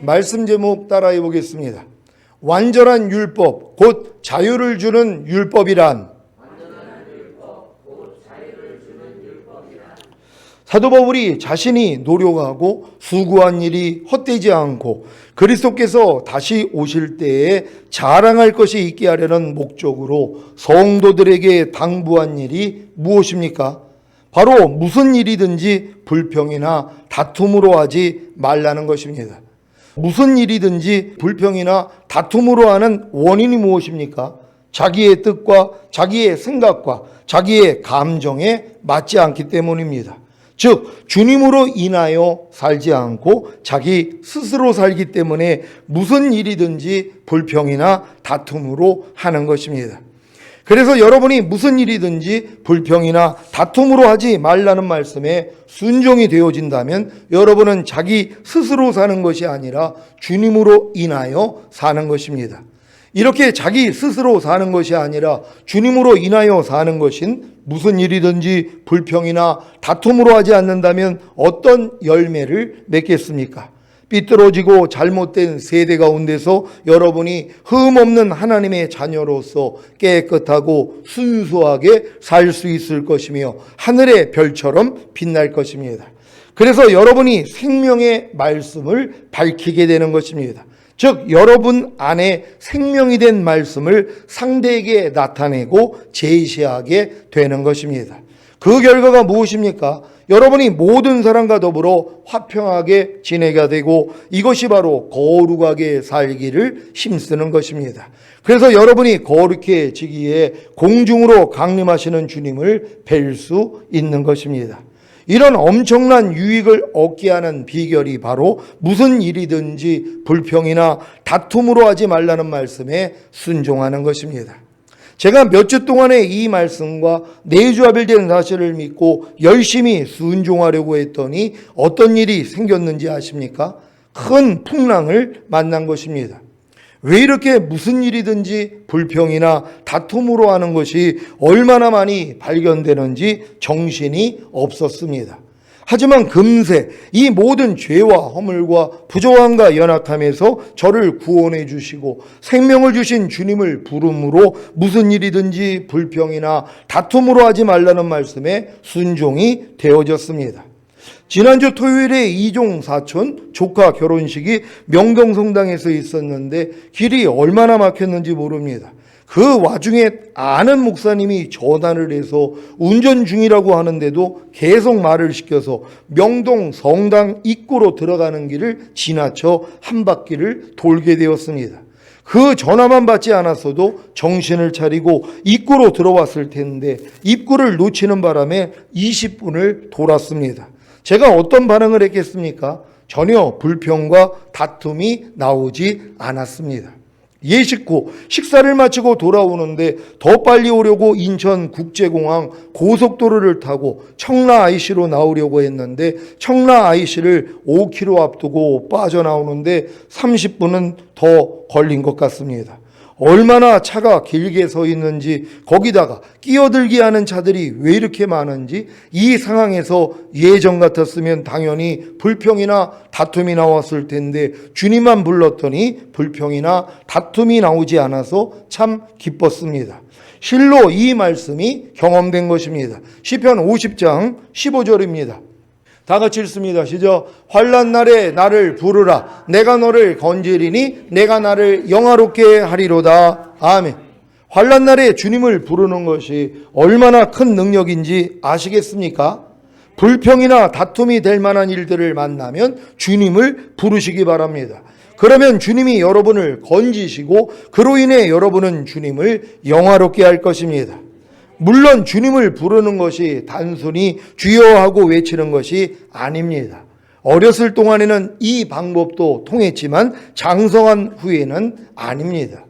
말씀 제목 따라해 보겠습니다. 완전한 율법, 곧 자유를 주는 율법이란. 사도 바울이 자신이 노력하고 수고한 일이 헛되지 않고 그리스도께서 다시 오실 때에 자랑할 것이 있게 하려는 목적으로 성도들에게 당부한 일이 무엇입니까? 바로 무슨 일이든지 불평이나 다툼으로 하지 말라는 것입니다. 무슨 일이든지 불평이나 다툼으로 하는 원인이 무엇입니까? 자기의 뜻과 자기의 생각과 자기의 감정에 맞지 않기 때문입니다. 즉 주님으로 인하여 살지 않고 자기 스스로 살기 때문에 무슨 일이든지 불평이나 다툼으로 하는 것입니다. 그래서 여러분이 무슨 일이든지 불평이나 다툼으로 하지 말라는 말씀에 순종이 되어진다면 여러분은 자기 스스로 사는 것이 아니라 주님으로 인하여 사는 것입니다. 이렇게 자기 스스로 사는 것이 아니라 주님으로 인하여 사는 것인 무슨 일이든지 불평이나 다툼으로 하지 않는다면 어떤 열매를 맺겠습니까? 삐뚤어지고 잘못된 세대 가운데서 여러분이 흠없는 하나님의 자녀로서 깨끗하고 순수하게 살 수 있을 것이며 하늘의 별처럼 빛날 것입니다. 그래서 여러분이 생명의 말씀을 밝히게 되는 것입니다. 즉 여러분 안에 생명이 된 말씀을 상대에게 나타내고 제시하게 되는 것입니다. 그 결과가 무엇입니까? 여러분이 모든 사람과 더불어 화평하게 지내게 되고 이것이 바로 거룩하게 살기를 힘쓰는 것입니다. 그래서 여러분이 거룩해지기에 공중으로 강림하시는 주님을 뵐 수 있는 것입니다. 이런 엄청난 유익을 얻게 하는 비결이 바로 무슨 일이든지 불평이나 다툼으로 하지 말라는 말씀에 순종하는 것입니다. 제가 몇 주 동안에 이 말씀과 내주합일된 사실을 믿고 열심히 순종하려고 했더니 어떤 일이 생겼는지 아십니까? 큰 풍랑을 만난 것입니다. 왜 이렇게 무슨 일이든지 불평이나 다툼으로 하는 것이 얼마나 많이 발견되는지 정신이 없었습니다. 하지만 금세 이 모든 죄와 허물과 부족함과 연약함에서 저를 구원해 주시고 생명을 주신 주님을 부름으로 무슨 일이든지 불평이나 다툼으로 하지 말라는 말씀에 순종이 되어졌습니다. 지난주 토요일에 이종 사촌 조카 결혼식이 명동성당에서 있었는데 길이 얼마나 막혔는지 모릅니다. 그 와중에 아는 목사님이 전화를 해서 운전 중이라고 하는데도 계속 말을 시켜서 명동 성당 입구로 들어가는 길을 지나쳐 한 바퀴를 돌게 되었습니다. 그 전화만 받지 않았어도 정신을 차리고 입구로 들어왔을 텐데 입구를 놓치는 바람에 20분을 돌았습니다. 제가 어떤 반응을 했겠습니까? 전혀 불평과 다툼이 나오지 않았습니다. 예식 후 식사를 마치고 돌아오는데 더 빨리 오려고 인천국제공항 고속도로를 타고 청라 IC로 나오려고 했는데 청라 IC를 5km 앞두고 빠져나오는데 30분은 더 걸린 것 같습니다. 얼마나 차가 길게 서 있는지 거기다가 끼어들게 하는 차들이 왜 이렇게 많은지 이 상황에서 예전 같았으면 당연히 불평이나 다툼이 나왔을 텐데 주님만 불렀더니 불평이나 다툼이 나오지 않아서 참 기뻤습니다. 실로 이 말씀이 경험된 것입니다. 시편 50장 15절입니다. 다 같이 읽습니다. 시작. 환난 날에 나를 부르라. 내가 너를 건지리니 내가 나를 영화롭게 하리로다. 아멘. 환난 날에 주님을 부르는 것이 얼마나 큰 능력인지 아시겠습니까? 불평이나 다툼이 될 만한 일들을 만나면 주님을 부르시기 바랍니다. 그러면 주님이 여러분을 건지시고 그로 인해 여러분은 주님을 영화롭게 할 것입니다. 물론 주님을 부르는 것이 단순히 주여 하고 외치는 것이 아닙니다. 어렸을 동안에는 이 방법도 통했지만 장성한 후에는 아닙니다.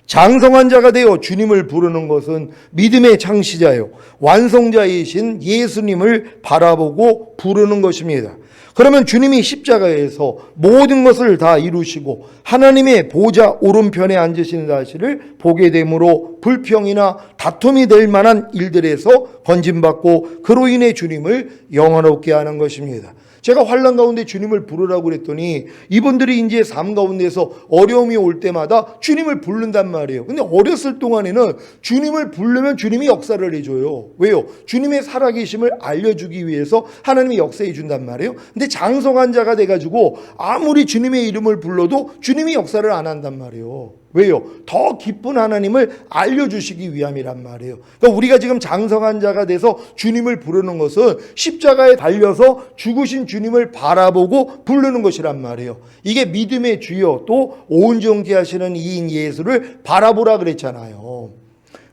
장성한 자가 되어 주님을 부르는 것은 믿음의 창시자요 완성자이신 예수님을 바라보고 부르는 것입니다. 그러면 주님이 십자가에서 모든 것을 다 이루시고 하나님의 보좌 오른편에 앉으신 사실을 보게 되므로 불평이나 다툼이 될 만한 일들에서 건짐받고 그로 인해 주님을 영원롭게 하는 것입니다. 제가 환난 가운데 주님을 부르라고 그랬더니 이분들이 이제 삶 가운데서 어려움이 올 때마다 주님을 부른단 말이에요. 근데 어렸을 동안에는 주님을 부르면 주님이 역사를 해줘요. 왜요? 주님의 살아계심을 알려주기 위해서 하나님이 역사해 준단 말이에요. 근데 장성한 자가 돼가지고 아무리 주님의 이름을 불러도 주님이 역사를 안 한단 말이에요. 왜요? 더 깊은 하나님을 알려주시기 위함이란 말이에요. 그러니까 우리가 지금 장성한 자가 돼서 주님을 부르는 것은 십자가에 달려서 죽으신 주님을 바라보고 부르는 것이란 말이에요. 이게 믿음의 주여 또 온전케 하시는 이인 예수를 바라보라 그랬잖아요.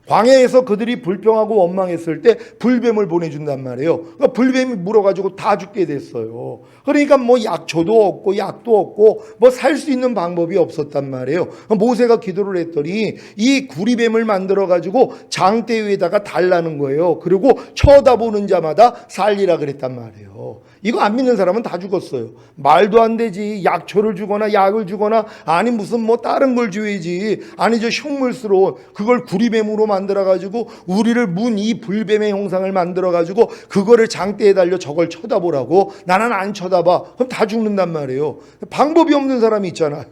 광야에서 그들이 불평하고 원망했을 때 불뱀을 보내준단 말이에요. 그러니까 불뱀이 물어가지고 다 죽게 됐어요. 그러니까 뭐 약초도 없고 약도 없고 뭐 살 수 있는 방법이 없었단 말이에요. 모세가 기도를 했더니 이 구리뱀을 만들어가지고 장대 위에다가 달라는 거예요. 그리고 쳐다보는 자마다 살리라 그랬단 말이에요. 이거 안 믿는 사람은 다 죽었어요. 말도 안 되지. 약초를 주거나 약을 주거나 아니 무슨 뭐 다른 걸 줘야지. 아니 저 흉물스러운 그걸 구리뱀으로 만들어가지고 우리를 문 이 불뱀의 형상을 만들어가지고 그거를 장대에 달려 저걸 쳐다보라고. 나는 안 쳐다봐. 그럼 다 죽는단 말이에요. 방법이 없는 사람이 있잖아요.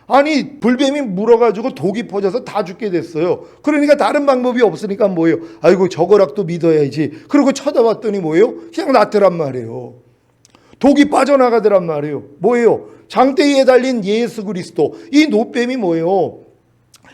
아니 불뱀이 물어가지고 독이 퍼져서 다 죽게 됐어요. 그러니까 다른 방법이 없으니까 뭐예요? 아이고 저거라도 믿어야지. 그리고 쳐다봤더니 뭐예요? 그냥 낫더란 말이에요. 독이 빠져나가더란 말이에요. 뭐예요? 장대에 달린 예수 그리스도. 이 노뱀이 뭐예요?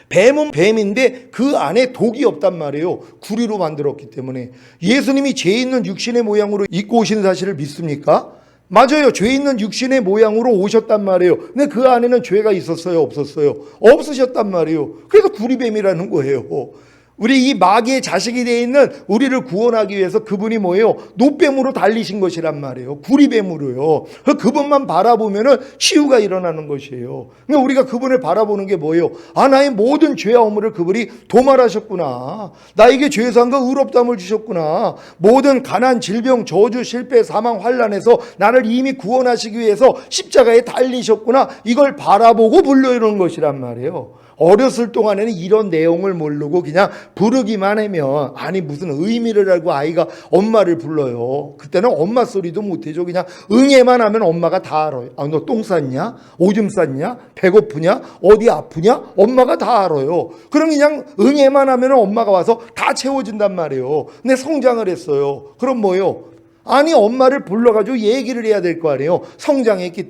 뱀은 뱀인데 그 안에 독이 없단 말이에요. 구리로 만들었기 때문에. 예수님이 죄 있는 육신의 모양으로 입고 오신 사실을 믿습니까? 맞아요. 죄 있는 육신의 모양으로 오셨단 말이에요. 근데 그 안에는 죄가 있었어요? 없었어요? 없으셨단 말이에요. 그래서 구리뱀이라는 거예요. 우리 이 마귀의 자식이 되어 있는 우리를 구원하기 위해서 그분이 뭐예요? 노뱀으로 달리신 것이란 말이에요. 구리뱀으로요. 그분만 바라보면은 치유가 일어나는 것이에요. 근데 우리가 그분을 바라보는 게 뭐예요? 아, 나의 모든 죄와 허물을 그분이 도말하셨구나. 나에게 죄상과 의롭다함을 주셨구나. 모든 가난, 질병, 저주, 실패, 사망, 환난에서 나를 이미 구원하시기 위해서 십자가에 달리셨구나. 이걸 바라보고 불러이러는 것이란 말이에요. 어렸을 동안에는 이런 내용을 모르고 그냥 부르기만 하면 아니 무슨 의미를 알고 아이가 엄마를 불러요. 그때는 엄마 소리도 못해줘. 그냥 응애만 하면 엄마가 다 알아요. 아, 너 똥 쌌냐? 오줌 쌌냐? 배고프냐? 어디 아프냐? 엄마가 다 알아요. 그럼 그냥 응애만 하면 엄마가 와서 다 채워준단 말이에요. 근데 성장을 했어요. 그럼 뭐예요? 아니 엄마를 불러가지고 얘기를 해야 될 거 아니에요. 성장했기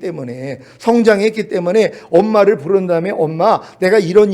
때문에 엄마를 부른 다음에 엄마 내가 이런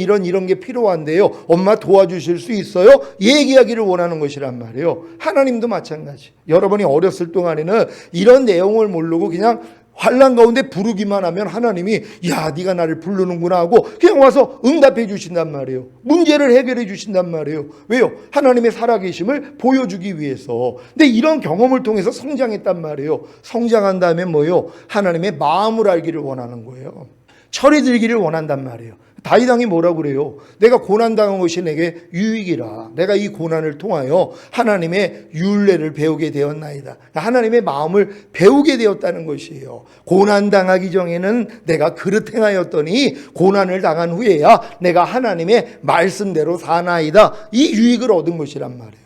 게 필요한데요. 엄마 도와주실 수 있어요? 얘기하기를 원하는 것이란 말이에요. 하나님도 마찬가지. 여러분이 어렸을 동안에는 이런 내용을 모르고 그냥 환난 가운데 부르기만 하면 하나님이 야 네가 나를 부르는구나 하고 그냥 와서 응답해 주신단 말이에요. 문제를 해결해 주신단 말이에요. 왜요? 하나님의 살아계심을 보여주기 위해서. 근데 이런 경험을 통해서 성장했단 말이에요. 성장한 다음에 뭐예요? 하나님의 마음을 알기를 원하는 거예요. 철이 들기를 원한단 말이에요. 다윗 왕이 뭐라고 그래요? 내가 고난당한 것이 내게 유익이라. 내가 이 고난을 통하여 하나님의 율례를 배우게 되었나이다. 하나님의 마음을 배우게 되었다는 것이에요. 고난당하기 전에는 내가 그릇 행하였더니 고난을 당한 후에야 내가 하나님의 말씀대로 사나이다. 이 유익을 얻은 것이란 말이에요.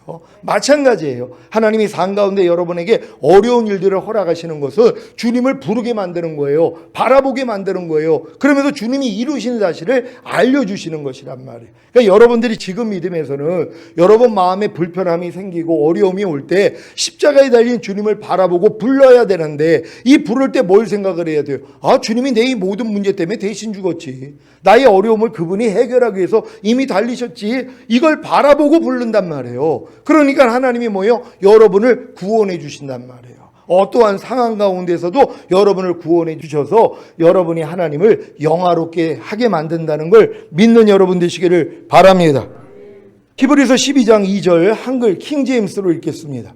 마찬가지예요. 하나님이 산 가운데 여러분에게 어려운 일들을 허락하시는 것은 주님을 부르게 만드는 거예요. 바라보게 만드는 거예요. 그러면서 주님이 이루신 사실을 알려주시는 것이란 말이에요. 그러니까 여러분들이 지금 믿음에서는 여러분 마음에 불편함이 생기고 어려움이 올 때 십자가에 달린 주님을 바라보고 불러야 되는데 이 부를 때 뭘 생각을 해야 돼요? 아, 주님이 내 이 모든 문제 때문에 대신 죽었지. 나의 어려움을 그분이 해결하기 위해서 이미 달리셨지. 이걸 바라보고 부른단 말이에요. 그러니까 하나님이 뭐예요? 여러분을 구원해 주신단 말이에요. 어떠한 상황 가운데서도 여러분을 구원해 주셔서 여러분이 하나님을 영화롭게 하게 만든다는 걸 믿는 여러분 되시기를 바랍니다. 히브리서 12장 2절 한글 킹제임스로 읽겠습니다.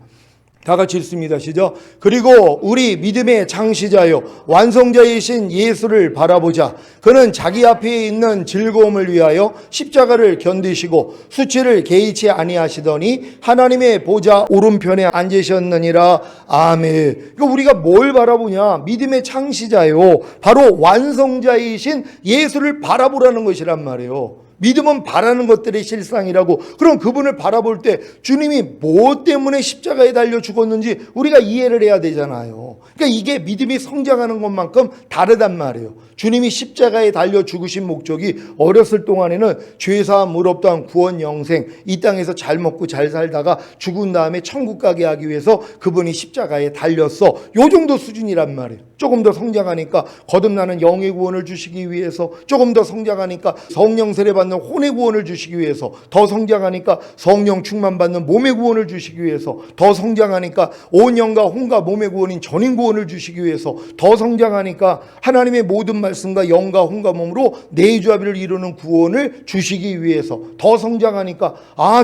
다 같이 읽습니다. 시작. 그리고 우리 믿음의 창시자요 완성자이신 예수를 바라보자. 그는 자기 앞에 있는 즐거움을 위하여 십자가를 견디시고 수치를 개의치 아니하시더니 하나님의 보좌 오른편에 앉으셨느니라. 아멘. 그러니까 우리가 뭘 바라보냐? 믿음의 창시자요 바로 완성자이신 예수를 바라보라는 것이란 말이에요. 믿음은 바라는 것들의 실상이라고. 그럼 그분을 바라볼 때 주님이 뭐 때문에 십자가에 달려 죽었는지 우리가 이해를 해야 되잖아요. 그러니까 이게 믿음이 성장하는 것만큼 다르단 말이에요. 주님이 십자가에 달려 죽으신 목적이 어렸을 동안에는 죄사함 의롭다함 구원 영생, 이 땅에서 잘 먹고 잘 살다가 죽은 다음에 천국 가게 하기 위해서 그분이 십자가에 달렸어. 요 정도 수준이란 말이에요. 조금 더 성장하니까 거듭나는 영의 구원을 주시기 위해서, 조금 더 성장하니까 성령 세례 받는 혼의 구원을 주시기 위해서, 더 성장하니까 성령 충만 받는 몸의 구원을 주시기 위해서, 더 성장하니까 온 영과 혼과 몸의 구원인 전인 구원을 주시기 위해서, 더 성장하니까 하나님의 모든 말씀과 영과 혼과 몸으로 내주합의를 이루는 구원을 주시기 위해서, 더 성장하니까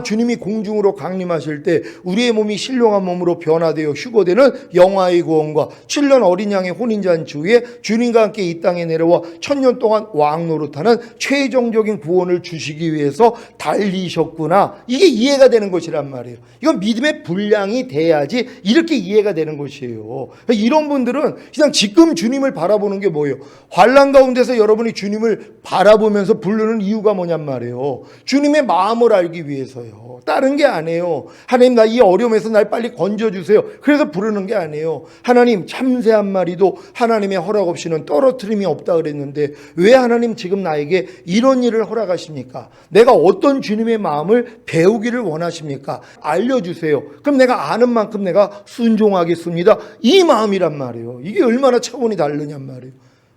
주님이 공중으로 강림하실 때 우리의 몸이 신령한 몸으로 변화되어 휴거되는 영화의 구원과 7년 어린 양의 혼인잔치 후에 주님과 함께 이 땅에 내려와 1000년 동안 왕 노릇하는 최종적인 구원을 주시기 위해서 달리셨구나. 이게 이해가 되는 것이란 말이에요. 이건 믿음의 분량이 돼야지 이렇게 이해가 되는 것이에요. 이런 분들은 그냥 지금 주님을 바라보는 게 뭐예요? 환난 가운데서 여러분이 주님을 바라보면서 부르는 이유가 뭐냔 말이에요. 주님의 마음을 알기 위해서요. 다른 게 아니에요. 하나님, 나 이 어려움에서 날 빨리 건져주세요. 그래서 부르는 게 아니에요. 하나님, 참새 한 마리도 하나님의 허락 없이는 떨어뜨림이 없다 그랬는데 왜 하나님 지금 나에게 이런 일을 허락하십니까? 내가 어떤 주님의 마음을 배우기를 원하십니까? 알려주세요. 그럼 내가 아는 만큼 내가 순종하겠습니다. 이 마음이란 말이에요. 이게 얼마나 차원이 다르냔 말이에요.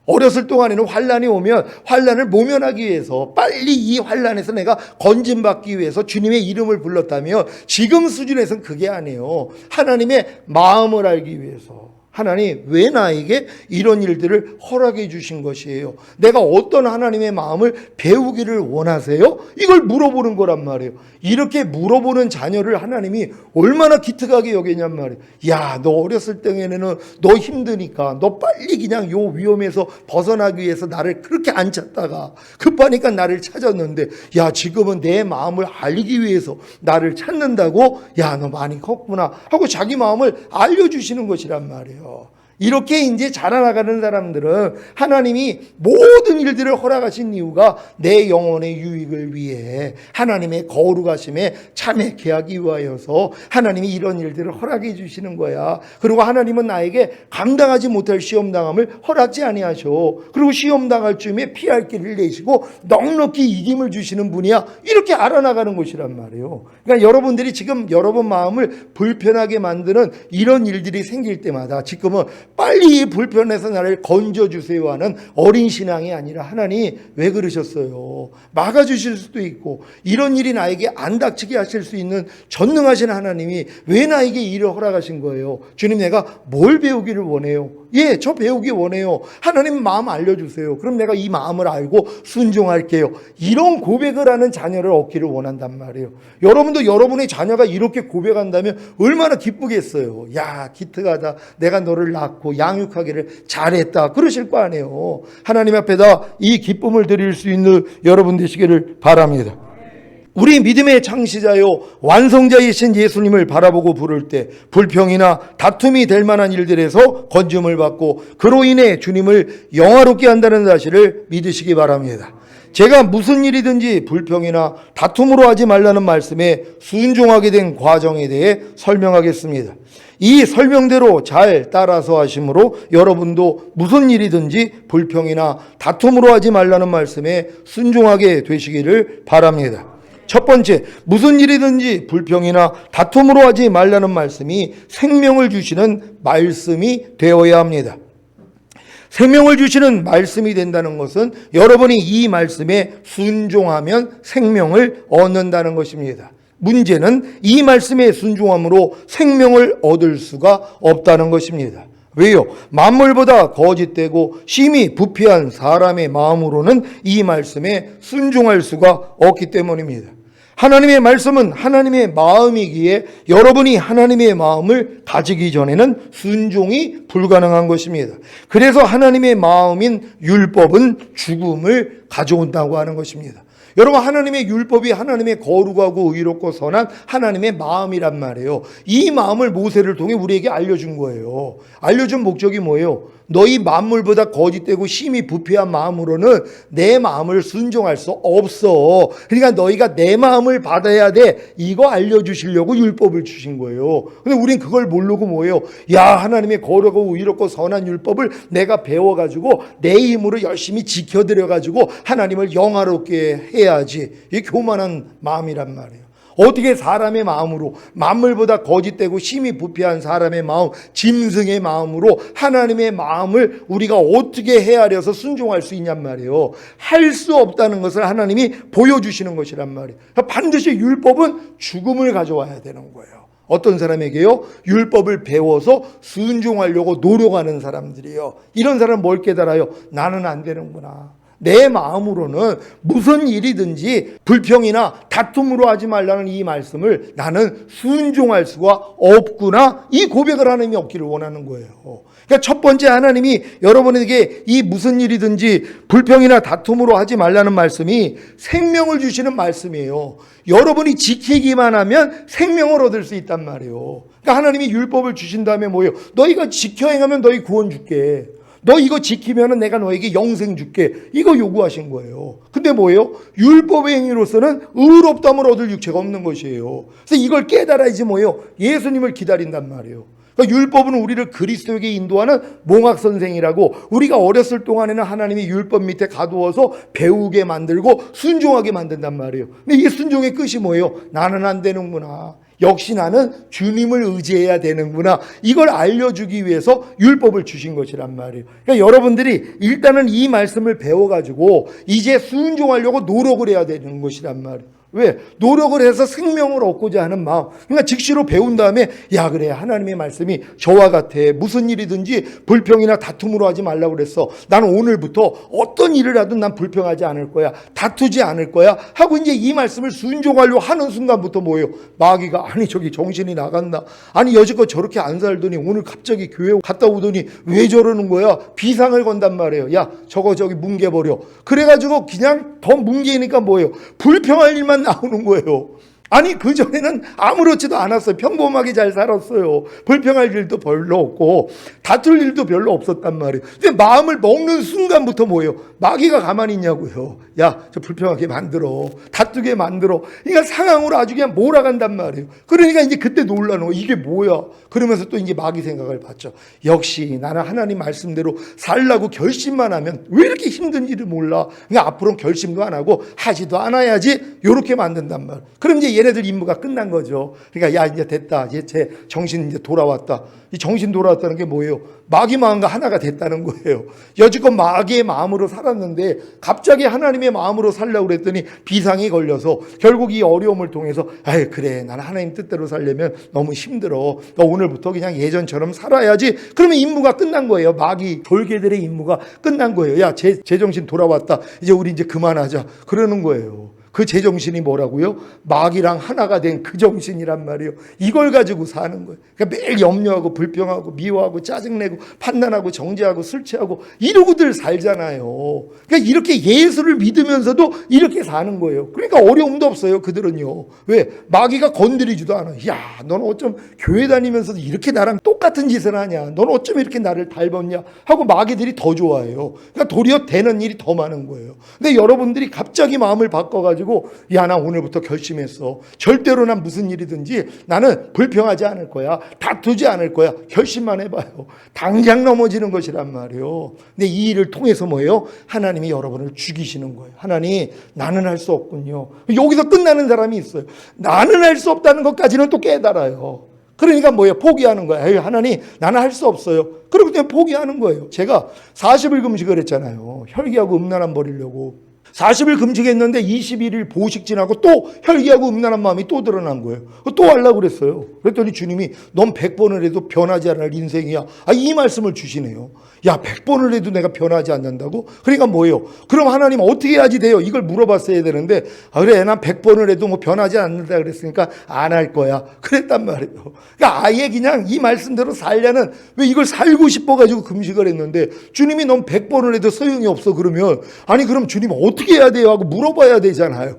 어렸을 동안에는 환난이 오면 환난을 모면하기 위해서, 빨리 이 환난에서 내가 건짐받기 위해서 주님의 이름을 불렀다면, 지금 수준에서는 그게 아니에요. 하나님의 마음을 알기 위해서. 하나님, 왜 나에게 이런 일들을 허락해 주신 것이에요? 내가 어떤 하나님의 마음을 배우기를 원하세요? 이걸 물어보는 거란 말이에요. 이렇게 물어보는 자녀를 하나님이 얼마나 기특하게 여기냔 말이에요. 야, 너 어렸을 때에는 너 힘드니까 너 빨리 그냥 요 위험에서 벗어나기 위해서 나를 그렇게 안 찾다가 급하니까 나를 찾았는데, 야, 지금은 내 마음을 알기 위해서 나를 찾는다고? 야, 너 많이 컸구나 하고 자기 마음을 알려주시는 것이란 말이에요. 이렇게 이제 자라나가는 사람들은 하나님이 모든 일들을 허락하신 이유가 내 영혼의 유익을 위해, 하나님의 거룩하심에 참여케 하기 위하여서 하나님이 이런 일들을 허락해 주시는 거야. 그리고 하나님은 나에게 감당하지 못할 시험당함을 허락지 아니하셔. 그리고 시험당할 쯤에 피할 길을 내시고 넉넉히 이김을 주시는 분이야. 이렇게 알아나가는 것이란 말이에요. 그러니까 여러분들이 지금 여러분 마음을 불편하게 만드는 이런 일들이 생길 때마다 지금은 빨리 이 불편해서 나를 건져주세요 하는 어린 신앙이 아니라, 하나님 왜 그러셨어요? 막아주실 수도 있고 이런 일이 나에게 안 닥치게 하실 수 있는 전능하신 하나님이 왜 나에게 일을 허락하신 거예요? 주님, 내가 뭘 배우기를 원해요? 예, 저 배우기 원해요. 하나님 마음 알려주세요. 그럼 내가 이 마음을 알고 순종할게요. 이런 고백을 하는 자녀를 얻기를 원한단 말이에요. 여러분도 여러분의 자녀가 이렇게 고백한다면 얼마나 기쁘겠어요. 야, 기특하다. 내가 너를 낳고 양육하기를 잘했다. 그러실 거 아니에요. 하나님 앞에다 이 기쁨을 드릴 수 있는 여러분 되시기를 바랍니다. 우리 믿음의 창시자요 완성자이신 예수님을 바라보고 부를 때 불평이나 다툼이 될 만한 일들에서 건짐을 받고 그로 인해 주님을 영화롭게 한다는 사실을 믿으시기 바랍니다. 제가 무슨 일이든지 불평이나 다툼으로 하지 말라는 말씀에 순종하게 된 과정에 대해 설명하겠습니다. 이 설명대로 잘 따라서 하심으로 여러분도 무슨 일이든지 불평이나 다툼으로 하지 말라는 말씀에 순종하게 되시기를 바랍니다. 첫 번째, 무슨 일이든지 불평이나 다툼으로 하지 말라는 말씀이 생명을 주시는 말씀이 되어야 합니다. 생명을 주시는 말씀이 된다는 것은 여러분이 이 말씀에 순종하면 생명을 얻는다는 것입니다. 문제는 이 말씀에 순종함으로 생명을 얻을 수가 없다는 것입니다. 왜요? 만물보다 거짓되고 심히 부패한 사람의 마음으로는 이 말씀에 순종할 수가 없기 때문입니다. 하나님의 말씀은 하나님의 마음이기에 여러분이 하나님의 마음을 가지기 전에는 순종이 불가능한 것입니다. 그래서 하나님의 마음인 율법은 죽음을 가져온다고 하는 것입니다. 여러분, 하나님의 율법이 하나님의 거룩하고 의롭고 선한 하나님의 마음이란 말이에요. 이 마음을 모세를 통해 우리에게 알려준 거예요. 알려준 목적이 뭐예요? 너희 만물보다 거짓되고 심히 부패한 마음으로는 내 마음을 순종할 수 없어. 그러니까 너희가 내 마음을 받아야 돼. 이거 알려주시려고 율법을 주신 거예요. 근데 우린 그걸 모르고 뭐예요? 야, 하나님의 거룩하고 의롭고 선한 율법을 내가 배워가지고 내 힘으로 열심히 지켜드려가지고 하나님을 영화롭게 해야지. 이 교만한 마음이란 말이에요. 어떻게 사람의 마음으로, 만물보다 거짓되고 심히 부패한 사람의 마음, 짐승의 마음으로 하나님의 마음을 우리가 어떻게 헤아려서 순종할 수 있냔 말이에요. 할 수 없다는 것을 하나님이 보여주시는 것이란 말이에요. 반드시 율법은 죽음을 가져와야 되는 거예요. 어떤 사람에게요? 율법을 배워서 순종하려고 노력하는 사람들이에요. 이런 사람은 뭘 깨달아요? 나는 안 되는구나. 내 마음으로는 무슨 일이든지 불평이나 다툼으로 하지 말라는 이 말씀을 나는 순종할 수가 없구나. 이 고백을 하나님이 없기를 원하는 거예요. 그러니까 첫 번째, 하나님이 여러분에게 이 무슨 일이든지 불평이나 다툼으로 하지 말라는 말씀이 생명을 주시는 말씀이에요. 여러분이 지키기만 하면 생명을 얻을 수 있단 말이에요. 그러니까 하나님이 율법을 주신 다음에 뭐예요? 너희가 지켜 행하면 너희 구원 줄게. 너 이거 지키면은 내가 너에게 영생 줄게. 이거 요구하신 거예요. 근데 뭐예요? 율법의 행위로서는 의롭다함을 얻을 육체가 없는 것이에요. 그래서 이걸 깨달아야지 뭐예요? 예수님을 기다린단 말이에요. 그러니까 율법은 우리를 그리스도에게 인도하는 몽학 선생이라고, 우리가 어렸을 동안에는 하나님이 율법 밑에 가두어서 배우게 만들고 순종하게 만든단 말이에요. 근데 이 순종의 끝이 뭐예요? 나는 안 되는구나. 역시 나는 주님을 의지해야 되는구나. 이걸 알려주기 위해서 율법을 주신 것이란 말이에요. 그러니까 여러분들이 일단은 이 말씀을 배워가지고 이제 순종하려고 노력을 해야 되는 것이란 말이에요. 왜? 노력을 해서 생명을 얻고자 하는 마음. 그러니까 즉시로 배운 다음에 야, 그래, 하나님의 말씀이 저와 같아. 무슨 일이든지 불평이나 다툼으로 하지 말라고 그랬어. 나는 오늘부터 어떤 일을 하든 난 불평하지 않을 거야. 다투지 않을 거야. 하고 이제 이 말씀을 순종하려고 하는 순간부터 뭐예요? 마귀가 아니 저기 정신이 나갔나? 아니 여지껏 저렇게 안 살더니 오늘 갑자기 교회 갔다 오더니 왜 저러는 거야? 비상을 건단 말이에요. 야, 저거 저기 뭉개버려. 그래가지고 그냥 더 뭉개니까 뭐예요? 불평할 일만 나오는 거예요. 아니 그전에는 아무렇지도 않았어요. 평범하게 잘 살았어요. 불평할 일도 별로 없고 다툴 일도 별로 없었단 말이에요. 근데 마음을 먹는 순간부터 뭐예요? 마귀가 가만히 있냐고요. 야, 저 불평하게 만들어. 다투게 만들어. 그러니까 상황으로 아주 그냥 몰아간단 말이에요. 그러니까 이제 그때 놀라는 거예요. 이게 뭐야? 그러면서 또 이제 마귀 생각을 받죠. 역시 나는 하나님 말씀대로 살라고 결심만 하면 왜 이렇게 힘든지를 몰라. 그러니까 앞으로는 결심도 안 하고 하지도 않아야지. 이렇게 만든단 말이에요. 그럼 이제 얘네들 임무가 끝난 거죠. 그러니까 야, 이제 됐다. 이제 제 정신 이제 돌아왔다. 이 정신 돌아왔다는 게 뭐예요? 마귀 마음과 하나가 됐다는 거예요. 여지껏 마귀의 마음으로 살았는데 갑자기 하나님의 마음으로 살려고 그랬더니 비상이 걸려서 결국 이 어려움을 통해서 아이 그래, 나는 하나님 뜻대로 살려면 너무 힘들어. 그러니까 오늘부터 그냥 예전처럼 살아야지. 그러면 임무가 끝난 거예요. 마귀 졸개들의 임무가 끝난 거예요. 야, 제 정신 돌아왔다. 이제 우리 이제 그만하자. 그러는 거예요. 그 제정신이 뭐라고요? 마귀랑 하나가 된 그 정신이란 말이에요. 이걸 가지고 사는 거예요. 그러니까 매일 염려하고 불평하고 미워하고 짜증내고 판단하고 정죄하고 술 취하고 이러고들 살잖아요. 그러니까 이렇게 예수를 믿으면서도 이렇게 사는 거예요. 그러니까 어려움도 없어요. 그들은요. 왜? 마귀가 건드리지도 않아. 야, 너는 어쩜 교회 다니면서도 이렇게 나랑 똑같은 짓을 하냐? 너는 어쩜 이렇게 나를 닮았냐? 하고 마귀들이 더 좋아해요. 그러니까 도리어 되는 일이 더 많은 거예요. 근데 여러분들이 갑자기 마음을 바꿔가지고 야, 나 오늘부터 결심했어. 절대로 난 무슨 일이든지 나는 불평하지 않을 거야. 다투지 않을 거야. 결심만 해봐요. 당장 넘어지는 것이란 말이에요. 근데 이 일을 통해서 뭐예요? 하나님이 여러분을 죽이시는 거예요. 하나님, 나는 할 수 없군요. 여기서 끝나는 사람이 있어요. 나는 할 수 없다는 것까지는 또 깨달아요. 그러니까 뭐예요? 포기하는 거예요. 에이, 하나님, 나는 할 수 없어요. 그리고 그냥 포기하는 거예요. 제가 40일 금식을 했잖아요. 혈기하고 음란함 버리려고. 40일 금식했는데 21일 보식 지나고 또 혈기하고 음란한 마음이 또 드러난 거예요. 또 하려고 그랬어요. 그랬더니 주님이 넌 100번을 해도 변하지 않을 인생이야. 이 말씀을 주시네요. 야, 100번을 해도 내가 변하지 않는다고? 그러니까 뭐예요? 그럼 하나님 어떻게 해야지 돼요? 이걸 물어봤어야 되는데 그래, 난 100번을 해도 뭐 변하지 않는다 그랬으니까 안 할 거야. 그랬단 말이에요. 그러니까 아예 그냥 이 말씀대로 살려는, 왜 이걸 살고 싶어가지고 금식을 했는데 주님이 넌 100번을 해도 소용이 없어 그러면, 아니 그럼 주님 어떻게 해야 돼요? 하고 물어봐야 되잖아요.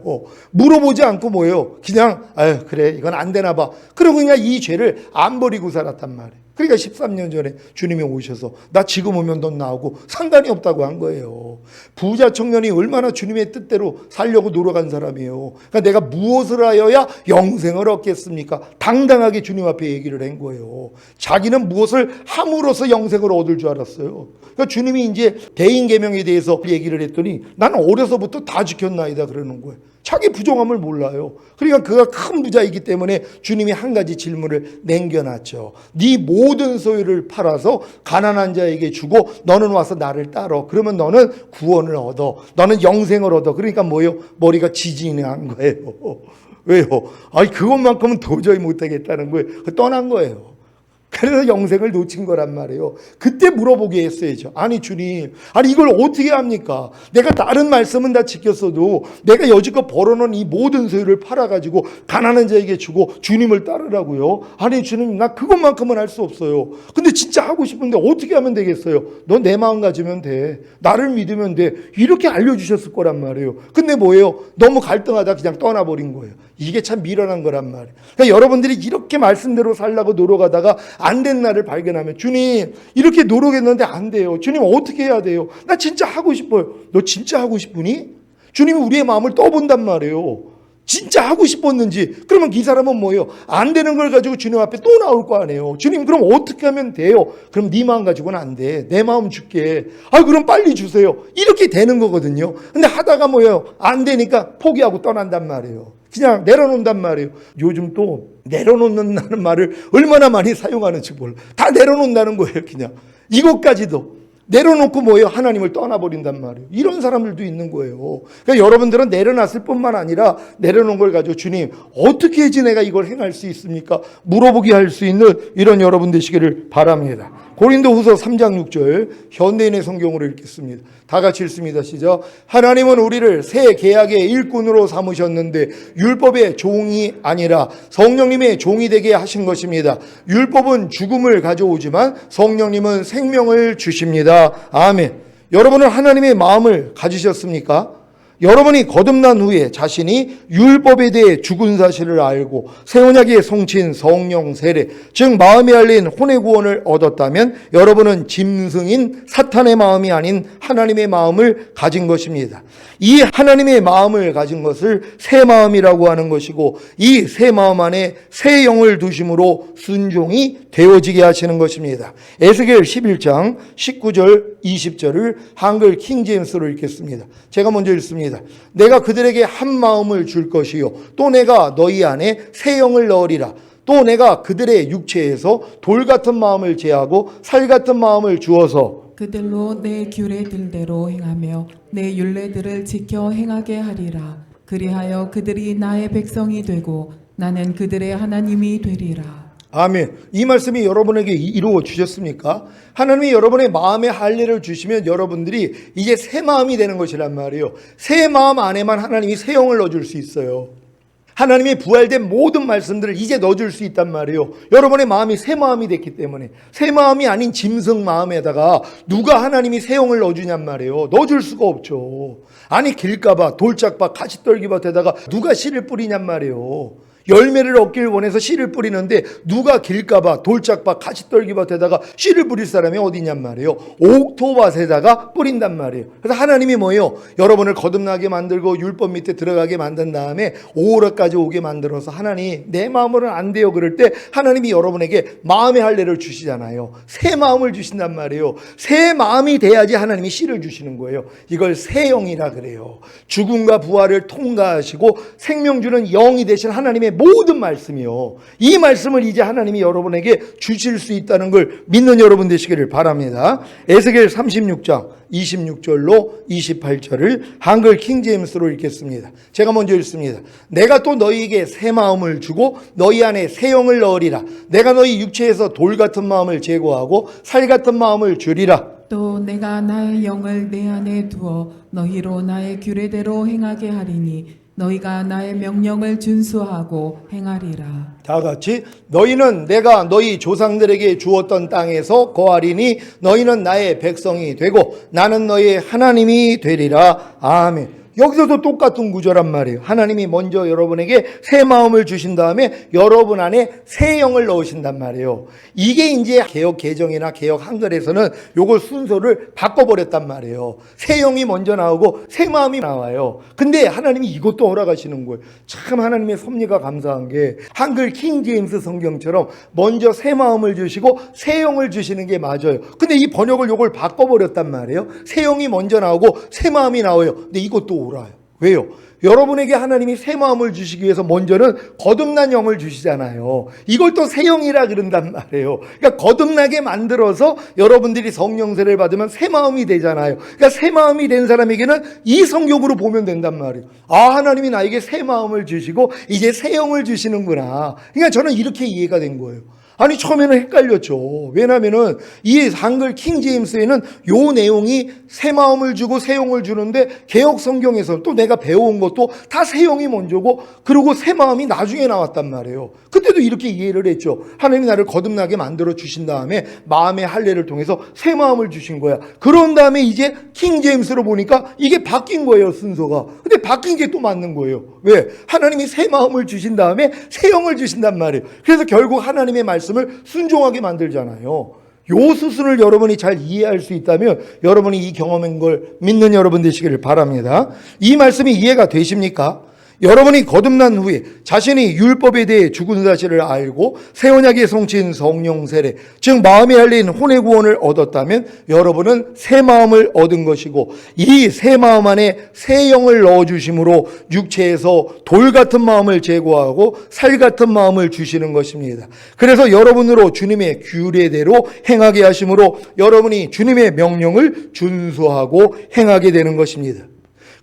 물어보지 않고 뭐예요? 그냥 아유 그래 이건 안 되나 봐. 그러고 그냥 이 죄를 안 버리고 살았단 말이에요. 그러니까 13년 전에 주님이 오셔서 나 지금 오면 넌 나오고 상관이 없다고 한 거예요. 부자 청년이 얼마나 주님의 뜻대로 살려고 노력한 사람이에요. 그러니까 내가 무엇을 하여야 영생을 얻겠습니까? 당당하게 주님 앞에 얘기를 한 거예요. 자기는 무엇을 함으로써 영생을 얻을 줄 알았어요. 그러니까 주님이 이제 대인 계명에 대해서 얘기를 했더니 나는 어려서부터 다 지켰나이다 그러는 거예요. 자기 부정함을 몰라요. 그러니까 그가 큰 부자이기 때문에 주님이 한 가지 질문을 남겨놨죠. 네 모든 소유를 팔아서 가난한 자에게 주고 너는 와서 나를 따라. 그러면 너는 구원을 얻어. 너는 영생을 얻어. 그러니까 뭐예요? 머리가 지진이 난 거예요. 왜요? 아니 그것만큼은 도저히 못하겠다는 거예요. 떠난 거예요. 그래서 영생을 놓친 거란 말이에요. 그때 물어보게 했어야죠. 아니 주님, 아니 이걸 어떻게 합니까? 내가 다른 말씀은 다 지켰어도 내가 여지껏 벌어놓은 이 모든 소유를 팔아가지고 가난한 자에게 주고 주님을 따르라고요? 아니 주님, 나 그것만큼은 할 수 없어요. 근데 진짜 하고 싶은데 어떻게 하면 되겠어요? 너 내 마음 가지면 돼. 나를 믿으면 돼. 이렇게 알려주셨을 거란 말이에요. 근데 뭐예요? 너무 갈등하다 그냥 떠나버린 거예요. 이게 참 미련한 거란 말이에요. 그러니까 여러분들이 이렇게 말씀대로 살라고 노력하다가 안 된 날을 발견하면 주님 이렇게 노력했는데 안 돼요. 주님 어떻게 해야 돼요? 나 진짜 하고 싶어요. 너 진짜 하고 싶으니? 주님이 우리의 마음을 떠본단 말이에요. 진짜 하고 싶었는지. 그러면 이 사람은 뭐예요? 안 되는 걸 가지고 주님 앞에 또 나올 거 아니에요. 주님 그럼 어떻게 하면 돼요? 그럼 네 마음 가지고는 안 돼. 내 마음 줄게. 아 그럼 빨리 주세요. 이렇게 되는 거거든요. 근데 하다가 뭐예요? 안 되니까 포기하고 떠난단 말이에요. 그냥 내려놓는단 말이에요. 요즘 또 내려놓는다는 말을 얼마나 많이 사용하는지 몰라. 다 내려놓는다는 거예요. 그냥 이것까지도 내려놓고 뭐예요? 하나님을 떠나버린단 말이에요. 이런 사람들도 있는 거예요. 그러니까 여러분들은 내려놨을 뿐만 아니라 내려놓은 걸 가지고 주님 어떻게 해야지 내가 이걸 행할 수 있습니까? 물어보게 할 수 있는 이런 여러분 되시기를 바랍니다. 고린도후서 3장 6절 현대인의 성경으로 읽겠습니다. 다 같이 읽습니다. 시작. 하나님은 우리를 새 계약의 일꾼으로 삼으셨는데 율법의 종이 아니라 성령님의 종이 되게 하신 것입니다. 율법은 죽음을 가져오지만 성령님은 생명을 주십니다. 아멘. 여러분은 하나님의 마음을 가지셨습니까? 여러분이 거듭난 후에 자신이 율법에 대해 죽은 사실을 알고 새 언약의 성취인 성령 세례, 즉 마음에 알린 혼의 구원을 얻었다면 여러분은 짐승인 사탄의 마음이 아닌 하나님의 마음을 가진 것입니다. 이 하나님의 마음을 가진 것을 새 마음이라고 하는 것이고 이 새 마음 안에 새 영을 두심으로 순종이 되어지게 하시는 것입니다. 에스겔 11장 19절 20절을 한글 킹제임스로 읽겠습니다. 제가 먼저 읽습니다. 내가 그들에게 한 마음을 줄 것이요 또 내가 너희 안에 새 영을 넣으리라. 또 내가 그들의 육체에서 돌 같은 마음을 제하고 살 같은 마음을 주어서 그들로 내 규례들대로 행하며 내 율례들을 지켜 행하게 하리라. 그리하여 그들이 나의 백성이 되고 나는 그들의 하나님이 되리라. 아멘. 이 말씀이 여러분에게 이루어 주셨습니까? 하나님이 여러분의 마음에 할례를 주시면 여러분들이 이제 새 마음이 되는 것이란 말이에요. 새 마음 안에만 하나님이 새 영을 넣어줄 수 있어요. 하나님이 부활된 모든 말씀들을 이제 넣어줄 수 있단 말이에요. 여러분의 마음이 새 마음이 됐기 때문에. 새 마음이 아닌 짐승 마음에다가 누가 하나님이 새 영을 넣어주냔 말이에요. 넣어줄 수가 없죠. 아니 길가봐 돌짝봐 가시떨기밭에다가 누가 씨를 뿌리냔 말이에요. 열매를 얻길 원해서 씨를 뿌리는데 누가 길가봐 돌짝밭 가시떨기밭에다가 씨를 뿌릴 사람이 어디냔 말이에요. 옥토밭에다가 뿌린단 말이에요. 그래서 하나님이 뭐예요? 여러분을 거듭나게 만들고 율법 밑에 들어가게 만든 다음에 오락까지 오게 만들어서 하나님 내 마음으로는 안 돼요 그럴 때 하나님이 여러분에게 마음의 할례를 주시잖아요. 새 마음을 주신단 말이에요. 새 마음이 돼야지 하나님이 씨를 주시는 거예요. 이걸 새 영이라 그래요. 죽음과 부활을 통과하시고 생명 주는 영이 되신 하나님의 모든 말씀이요. 이 말씀을 이제 하나님이 여러분에게 주실 수 있다는 걸 믿는 여러분 되시기를 바랍니다. 에스겔 36장 26절로 28절을 한글 킹제임스로 읽겠습니다. 제가 먼저 읽습니다. 내가 또 너희에게 새 마음을 주고 너희 안에 새 영을 넣으리라. 내가 너희 육체에서 돌 같은 마음을 제거하고 살 같은 마음을 주리라. 또 내가 나의 영을 내 안에 두어 너희로 나의 규례대로 행하게 하리니 너희가 나의 명령을 준수하고 행하리라. 다 같이 너희는 내가 너희 조상들에게 주었던 땅에서 거하리니 너희는 나의 백성이 되고 나는 너희의 하나님이 되리라. 아멘. 여기서도 똑같은 구조란 말이에요. 하나님이 먼저 여러분에게 새 마음을 주신 다음에 여러분 안에 새 영을 넣으신단 말이에요. 이게 이제 개역 개정이나 개역 한글에서는 요걸 순서를 바꿔버렸단 말이에요. 새 영이 먼저 나오고 새 마음이 나와요. 근데 하나님이 이것도 허락하시는 거예요. 참 하나님의 섭리가 감사한 게 한글 킹 제임스 성경처럼 먼저 새 마음을 주시고 새 영을 주시는 게 맞아요. 근데 이 번역을 요걸 바꿔버렸단 말이에요. 새 영이 먼저 나오고 새 마음이 나와요. 근데 이것도 옳아요. 왜요? 여러분에게 하나님이 새 마음을 주시기 위해서 먼저는 거듭난 영을 주시잖아요. 이걸 또 새 영이라 그런단 말이에요. 그러니까 거듭나게 만들어서 여러분들이 성령세를 받으면 새 마음이 되잖아요. 그러니까 새 마음이 된 사람에게는 이 성경으로 보면 된단 말이에요. 아, 하나님이 나에게 새 마음을 주시고 이제 새 영을 주시는구나. 그러니까 저는 이렇게 이해가 된 거예요. 아니, 처음에는 헷갈렸죠. 왜냐하면은 이 한글 킹 제임스에는 요 내용이 새 마음을 주고 새 영을 주는데 개역 성경에서 또 내가 배워온 것도 다 새 영이 먼저고 그리고 새 마음이 나중에 나왔단 말이에요. 그때도 이렇게 이해를 했죠. 하나님이 나를 거듭나게 만들어 주신 다음에 마음의 할례를 통해서 새 마음을 주신 거야. 그런 다음에 이제 킹 제임스로 보니까 이게 바뀐 거예요, 순서가. 근데 바뀐 게 또 맞는 거예요. 왜? 하나님이 새 마음을 주신 다음에 새 영을 주신단 말이에요. 그래서 결국 하나님의 말씀을 순종하게 만들잖아요. 요 수순을 여러분이 잘 이해할 수 있다면 여러분이 이 경험인 걸 믿는 여러분 되시기를 바랍니다. 이 말씀이 이해가 되십니까? 여러분이 거듭난 후에 자신이 율법에 대해 죽은 사실을 알고 새 언약의 성취인 성령 세례, 즉 마음에 할린 혼의 구원을 얻었다면 여러분은 새 마음을 얻은 것이고 이 새 마음 안에 새 영을 넣어주심으로 육체에서 돌 같은 마음을 제거하고 살 같은 마음을 주시는 것입니다. 그래서 여러분으로 주님의 규례대로 행하게 하심으로 여러분이 주님의 명령을 준수하고 행하게 되는 것입니다.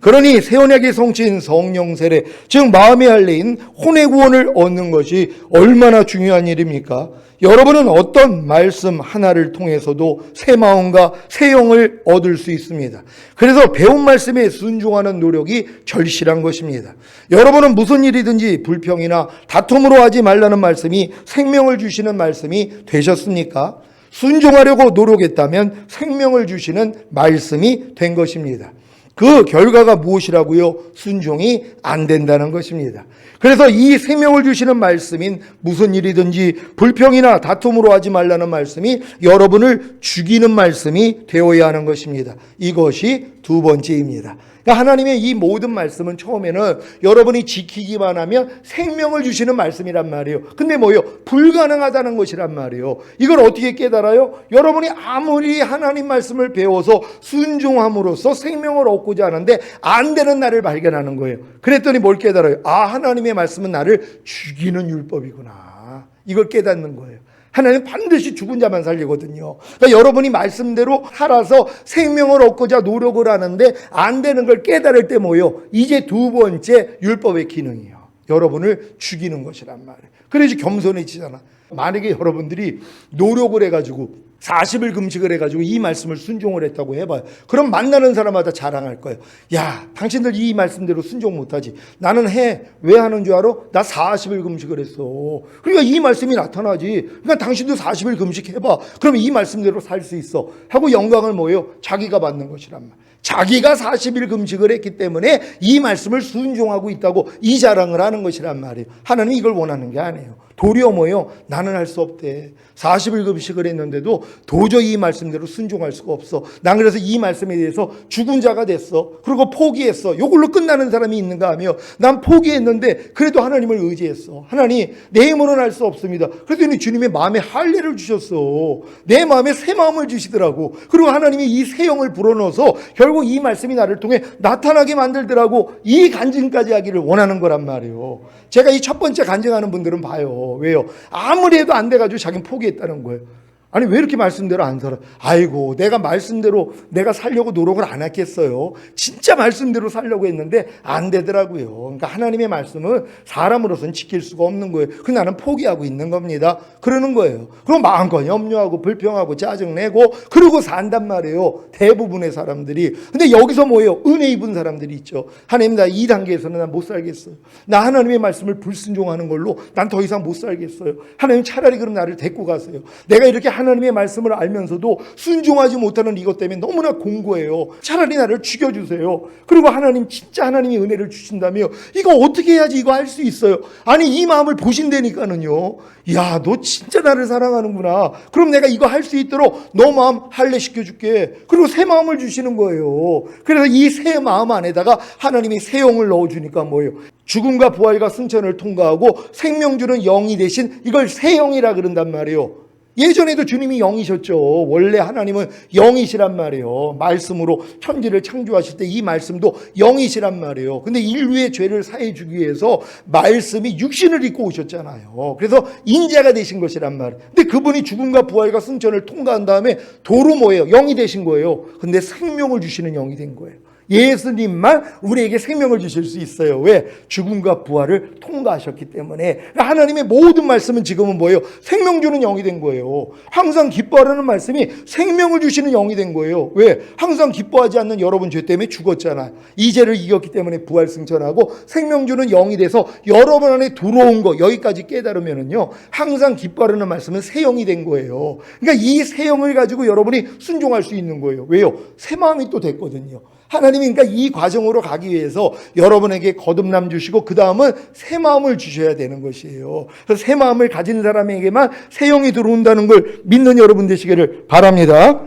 그러니 새 언약의 성취인 성령 세례, 즉 마음의 할례인 혼의 구원을 얻는 것이 얼마나 중요한 일입니까? 여러분은 어떤 말씀 하나를 통해서도 새 마음과 새 영을 얻을 수 있습니다. 그래서 배운 말씀에 순종하는 노력이 절실한 것입니다. 여러분은 무슨 일이든지 불평이나 다툼으로 하지 말라는 말씀이 생명을 주시는 말씀이 되셨습니까? 순종하려고 노력했다면 생명을 주시는 말씀이 된 것입니다. 그 결과가 무엇이라고요? 순종이 안 된다는 것입니다. 그래서 이 생명을 주시는 말씀인 무슨 일이든지 불평이나 다툼으로 하지 말라는 말씀이 여러분을 죽이는 말씀이 되어야 하는 것입니다. 이것이 두 번째입니다. 그러니까 하나님의 이 모든 말씀은 처음에는 여러분이 지키기만 하면 생명을 주시는 말씀이란 말이에요. 근데 뭐예요? 불가능하다는 것이란 말이에요. 이걸 어떻게 깨달아요? 여러분이 아무리 하나님 말씀을 배워서 순종함으로써 생명을 얻고자 하는데 안 되는 나를 발견하는 거예요. 그랬더니 뭘 깨달아요? 아, 하나님의 말씀은 나를 죽이는 율법이구나. 이걸 깨닫는 거예요. 하나님은 반드시 죽은 자만 살리거든요. 그러니까 여러분이 말씀대로 살아서 생명을 얻고자 노력을 하는데 안 되는 걸 깨달을 때 뭐예요? 이제 두 번째 율법의 기능이에요. 여러분을 죽이는 것이란 말이에요. 그래야지 겸손해지잖아. 만약에 여러분들이 노력을 해가지고 40일 금식을 해가지고 이 말씀을 순종을 했다고 해봐요. 그럼 만나는 사람마다 자랑할 거예요. 야, 당신들 이 말씀대로 순종 못하지. 나는 해. 왜 하는 줄 알아? 나 40일 금식을 했어. 그러니까 이 말씀이 나타나지. 그러니까 당신도 40일 금식해봐. 그럼 이 말씀대로 살 수 있어. 하고 영광을 뭐예요? 자기가 받는 것이란 말. 자기가 40일 금식을 했기 때문에 이 말씀을 순종하고 있다고 이 자랑을 하는 것이란 말이에요. 하나님이 이걸 원하는 게 아니에요. 도리어 뭐예요? 나는 할 수 없대. 40일 금식을 했는데도 도저히 이 말씀대로 순종할 수가 없어. 난 그래서 이 말씀에 대해서 죽은 자가 됐어. 그리고 포기했어. 이걸로 끝나는 사람이 있는가 하며 난 포기했는데 그래도 하나님을 의지했어. 하나님, 내 힘으로는 할 수 없습니다. 그랬더니 주님의 마음에 할례를 주셨어. 내 마음에 새 마음을 주시더라고. 그리고 하나님이 이 새 영을 불어넣어서 결국 이 말씀이 나를 통해 나타나게 만들더라고. 이 간증까지 하기를 원하는 거란 말이에요. 제가 이 첫 번째 간증하는 분들은 봐요. 왜요? 아무리 해도 안 돼가지고 자기는 포기했다는 거예요. 아니, 왜 이렇게 말씀대로 안 살아? 아이고, 내가 말씀대로 내가 살려고 노력을 안 했겠어요. 진짜 말씀대로 살려고 했는데 안 되더라고요. 그러니까 하나님의 말씀은 사람으로서는 지킬 수가 없는 거예요. 그 나는 포기하고 있는 겁니다. 그러는 거예요. 그럼 마음껏 염려하고 불평하고 짜증내고 그러고 산단 말이에요. 대부분의 사람들이. 근데 여기서 뭐예요? 은혜 입은 사람들이 있죠. 하나님, 나 이 단계에서는 난 못 살겠어요. 나 하나님의 말씀을 불순종하는 걸로 난 더 이상 못 살겠어요. 하나님, 차라리 그럼 나를 데리고 가세요. 내가 이렇게 하나님의 말씀을 알면서도 순종하지 못하는 이것 때문에 너무나 공고해요. 차라리 나를 죽여주세요. 그리고 하나님 진짜 하나님이 은혜를 주신다며 이거 어떻게 해야지 이거 할 수 있어요. 아니 이 마음을 보신다니까는요. 야, 너 진짜 나를 사랑하는구나. 그럼 내가 이거 할 수 있도록 너 마음 할례 시켜줄게. 그리고 새 마음을 주시는 거예요. 그래서 이 새 마음 안에다가 하나님이 새 영을 넣어주니까 뭐예요? 죽음과 부활과 승천을 통과하고 생명 주는 영이 대신 이걸 새 영이라 그런단 말이에요. 예전에도 주님이 영이셨죠. 원래 하나님은 영이시란 말이에요. 말씀으로 천지를 창조하실 때 이 말씀도 영이시란 말이에요. 근데 인류의 죄를 사해 주기 위해서 말씀이 육신을 입고 오셨잖아요. 그래서 인자가 되신 것이란 말이에요. 근데 그분이 죽음과 부활과 승천을 통과한 다음에 도로 뭐예요? 영이 되신 거예요. 근데 생명을 주시는 영이 된 거예요. 예수님만 우리에게 생명을 주실 수 있어요. 왜? 죽음과 부활을 통과하셨기 때문에. 하나님의 모든 말씀은 지금은 뭐예요? 생명 주는 영이 된 거예요. 항상 기뻐하라는 말씀이 생명을 주시는 영이 된 거예요. 왜? 항상 기뻐하지 않는 여러분 죄 때문에 죽었잖아요. 이 죄를 이겼기 때문에 부활 승천하고 생명 주는 영이 돼서 여러분 안에 들어온 거 여기까지 깨달으면은요, 항상 기뻐하라는 말씀은 새 영이 된 거예요. 그러니까 이 새 영을 가지고 여러분이 순종할 수 있는 거예요. 왜요? 새 마음이 또 됐거든요. 하나님이 그러니까 이 과정으로 가기 위해서 여러분에게 거듭남 주시고 그 다음은 새 마음을 주셔야 되는 것이에요. 그래서 새 마음을 가진 사람에게만 새 영이 들어온다는 걸 믿는 여러분 되시기를 바랍니다.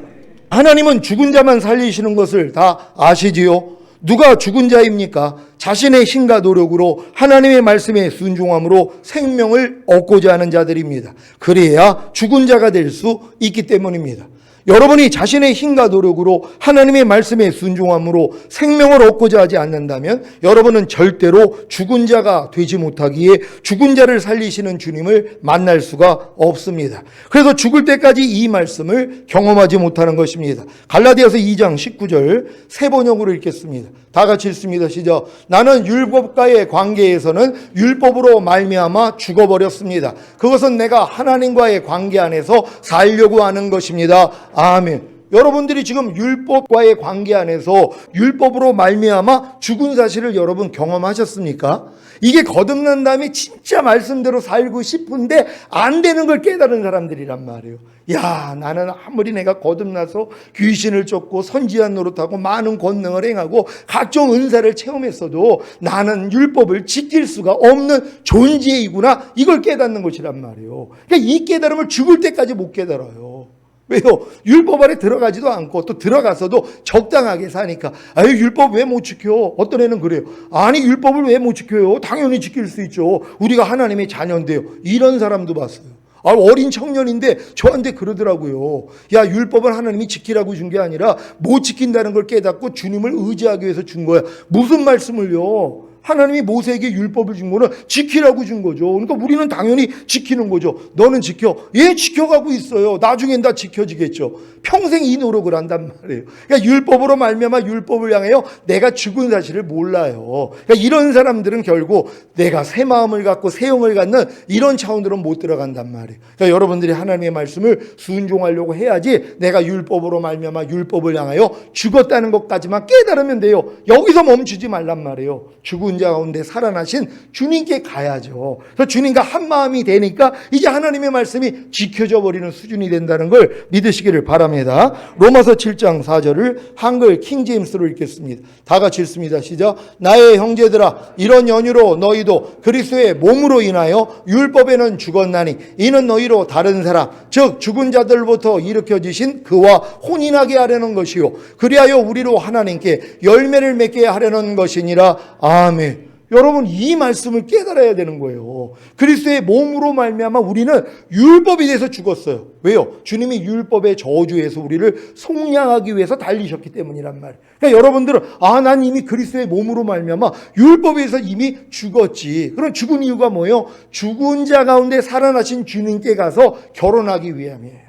하나님은 죽은 자만 살리시는 것을 다 아시지요? 누가 죽은 자입니까? 자신의 힘과 노력으로 하나님의 말씀에 순종함으로 생명을 얻고자 하는 자들입니다. 그래야 죽은 자가 될 수 있기 때문입니다. 여러분이 자신의 힘과 노력으로 하나님의 말씀에 순종함으로 생명을 얻고자 하지 않는다면 여러분은 절대로 죽은 자가 되지 못하기에 죽은 자를 살리시는 주님을 만날 수가 없습니다. 그래서 죽을 때까지 이 말씀을 경험하지 못하는 것입니다. 갈라디아서 2장 19절 새 번역으로 읽겠습니다. 다 같이 읽습니다. 시작. 나는 율법과의 관계에서는 율법으로 말미암아 죽어버렸습니다. 그것은 내가 하나님과의 관계 안에서 살려고 하는 것입니다. 아멘. 여러분들이 지금 율법과의 관계 안에서 율법으로 말미암아 죽은 사실을 여러분 경험하셨습니까? 이게 거듭난 다음에 진짜 말씀대로 살고 싶은데 안 되는 걸 깨달은 사람들이란 말이에요. 야, 나는 아무리 내가 거듭나서 귀신을 쫓고 선지한 노릇하고 많은 권능을 행하고 각종 은사를 체험했어도 나는 율법을 지킬 수가 없는 존재이구나. 이걸 깨닫는 것이란 말이에요. 그러니까 이 깨달음을 죽을 때까지 못 깨달아요. 왜요? 율법 안에 들어가지도 않고 또 들어가서도 적당하게 사니까 아유 율법 왜 못 지켜? 어떤 애는 그래요. 아니 율법을 왜 못 지켜요? 당연히 지킬 수 있죠. 우리가 하나님의 자녀인데요. 이런 사람도 봤어요. 어린 청년인데 저한테 그러더라고요. 야, 율법은 하나님이 지키라고 준 게 아니라 못 지킨다는 걸 깨닫고 주님을 의지하기 위해서 준 거야. 무슨 말씀을요? 하나님이 모세에게 율법을 준 거는 지키라고 준 거죠. 그러니까 우리는 당연히 지키는 거죠. 너는 지켜. 예, 지켜가고 있어요. 나중엔 다 지켜지겠죠. 평생 이 노력을 한단 말이에요. 그러니까 율법으로 말미암아 율법을 향하여 내가 죽은 사실을 몰라요. 그러니까 이런 사람들은 결국 내가 새 마음을 갖고 새 영을 갖는 이런 차원으로 못 들어간단 말이에요. 그러니까 여러분들이 하나님의 말씀을 순종하려고 해야지 내가 율법으로 말미암아 율법을 향하여 죽었다는 것까지만 깨달으면 돼요. 여기서 멈추지 말란 말이에요. 죽은 자 가운데 살아나신 주님께 가야죠. 그래서 주님과 한 마음이 되니까 이제 하나님의 말씀이 지켜져 버리는 수준이 된다는 걸 믿으시기를 바랍니다. 로마서 7장 4절을 한글 킹제임스로 읽겠습니다. 다 같이 읽습니다. 시작. 나의 형제들아, 이런 연유로 너희도 그리스도의 몸으로 인하여 율법에는 죽었나니 이는 너희로 다른 사람 즉 죽은 자들부터 일으켜지신 그와 혼인하게 하려는 것이요 그리하여 우리로 하나님께 열매를 맺게 하려는 것이니라. 아멘. 여러분 이 말씀을 깨달아야 되는 거예요. 그리스도의 몸으로 말미암아 우리는 율법에 대해서 죽었어요. 왜요? 주님이 율법의 저주에서 우리를 속량하기 위해서 달리셨기 때문이란 말이에요. 그러니까 여러분들은 난 이미 그리스도의 몸으로 말미암아 율법에 대해서 이미 죽었지. 그럼 죽은 이유가 뭐예요? 죽은 자 가운데 살아나신 주님께 가서 결혼하기 위함이에요.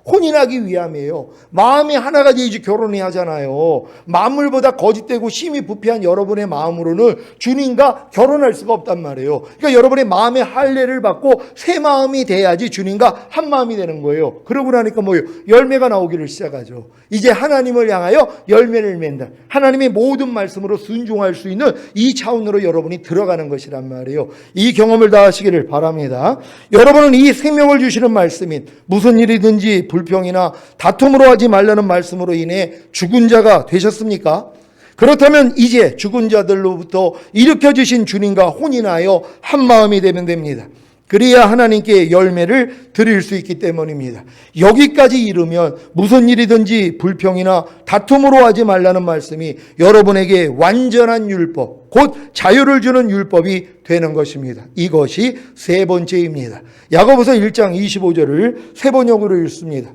혼인하기 위함이에요. 마음이 하나가 되어야지 결혼해야 하잖아요. 만물보다 거짓되고 심히 부패한 여러분의 마음으로는 주님과 결혼할 수가 없단 말이에요. 그러니까 여러분의 마음의 할례를 받고 새 마음이 돼야지 주님과 한 마음이 되는 거예요. 그러고 나니까 뭐예요? 열매가 나오기를 시작하죠. 이제 하나님을 향하여 열매를 맺는다. 하나님의 모든 말씀으로 순종할 수 있는 이 차원으로 여러분이 들어가는 것이란 말이에요. 이 경험을 다 하시기를 바랍니다. 여러분은 이 생명을 주시는 말씀인 무슨 일이든지 불평이나 다툼으로 하지 말라는 말씀으로 인해 죽은 자가 되셨습니까? 그렇다면 이제 죽은 자들로부터 일으켜 주신 주님과 혼인하여 한 마음이 되면 됩니다. 그래야 하나님께 열매를 드릴 수 있기 때문입니다. 여기까지 이르면 무슨 일이든지 불평이나 다툼으로 하지 말라는 말씀이 여러분에게 완전한 율법, 곧 자유를 주는 율법이 되는 것입니다. 이것이 세 번째입니다. 야고보서 1장 25절을 세 번역으로 읽습니다.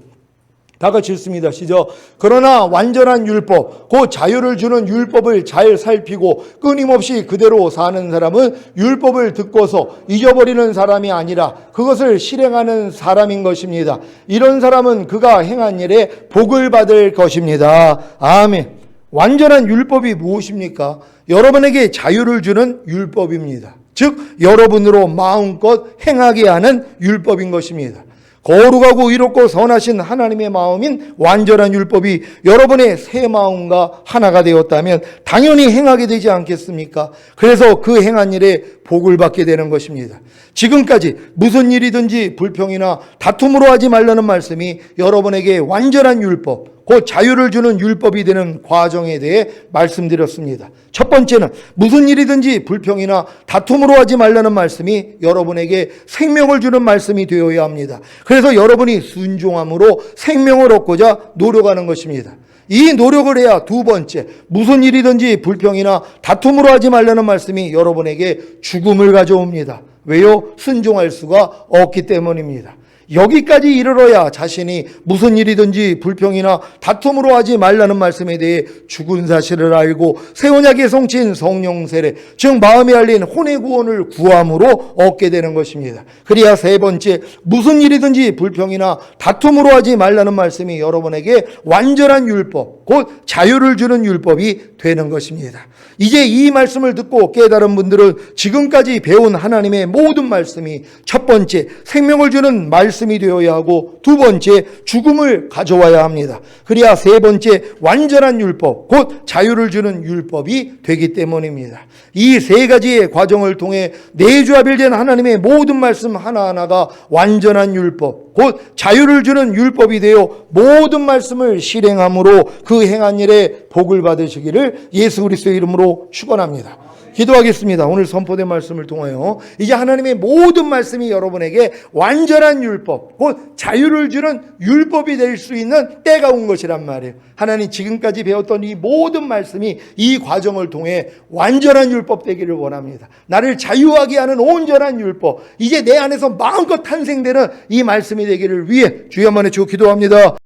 다 같이 읽습니다. 시작. 그러나 완전한 율법, 곧 자유를 주는 율법을 잘 살피고 끊임없이 그대로 사는 사람은 율법을 듣고서 잊어버리는 사람이 아니라 그것을 실행하는 사람인 것입니다. 이런 사람은 그가 행한 일에 복을 받을 것입니다. 아멘. 완전한 율법이 무엇입니까? 여러분에게 자유를 주는 율법입니다. 즉 여러분으로 마음껏 행하게 하는 율법인 것입니다. 거룩하고 의롭고 선하신 하나님의 마음인 완전한 율법이 여러분의 새 마음과 하나가 되었다면 당연히 행하게 되지 않겠습니까? 그래서 그 행한 일에 복을 받게 되는 것입니다. 지금까지 무슨 일이든지 불평이나 다툼으로 하지 말라는 말씀이 여러분에게 완전한 율법, 곧 자유를 주는 율법이 되는 과정에 대해 말씀드렸습니다. 첫 번째는 무슨 일이든지 불평이나 다툼으로 하지 말라는 말씀이 여러분에게 생명을 주는 말씀이 되어야 합니다. 그래서 여러분이 순종함으로 생명을 얻고자 노력하는 것입니다. 이 노력을 해야 두 번째, 무슨 일이든지 불평이나 다툼으로 하지 말라는 말씀이 여러분에게 죽음을 가져옵니다. 왜요? 순종할 수가 없기 때문입니다. 여기까지 이르러야 자신이 무슨 일이든지 불평이나 다툼으로 하지 말라는 말씀에 대해 죽은 사실을 알고 새 언약의 성취인 성령 세례, 즉 마음에 알린 혼의 구원을 구함으로 얻게 되는 것입니다. 그래야 세 번째, 무슨 일이든지 불평이나 다툼으로 하지 말라는 말씀이 여러분에게 완전한 율법, 곧 자유를 주는 율법이 되는 것입니다. 이제 이 말씀을 듣고 깨달은 분들은 지금까지 배운 하나님의 모든 말씀이 첫 번째, 생명을 주는 말씀이 되어야 하고 두 번째, 죽음을 가져와야 합니다. 그래야 세 번째, 완전한 율법, 곧 자유를 주는 율법이 되기 때문입니다. 이 세 가지의 과정을 통해 내주합일된 하나님의 모든 말씀 하나하나가 완전한 율법, 곧 자유를 주는 율법이 되어 모든 말씀을 실행함으로 그 행한 일에 복을 받으시기를 예수 그리스도의 이름으로 축원합니다. 기도하겠습니다. 오늘 선포된 말씀을 통하여 이제 하나님의 모든 말씀이 여러분에게 완전한 율법, 곧 자유를 주는 율법이 될 수 있는 때가 온 것이란 말이에요. 하나님 지금까지 배웠던 이 모든 말씀이 이 과정을 통해 완전한 율법 되기를 원합니다. 나를 자유하게 하는 온전한 율법, 이제 내 안에서 마음껏 탄생되는 이 말씀이 되기를 위해 주여 만에 주고 기도합니다.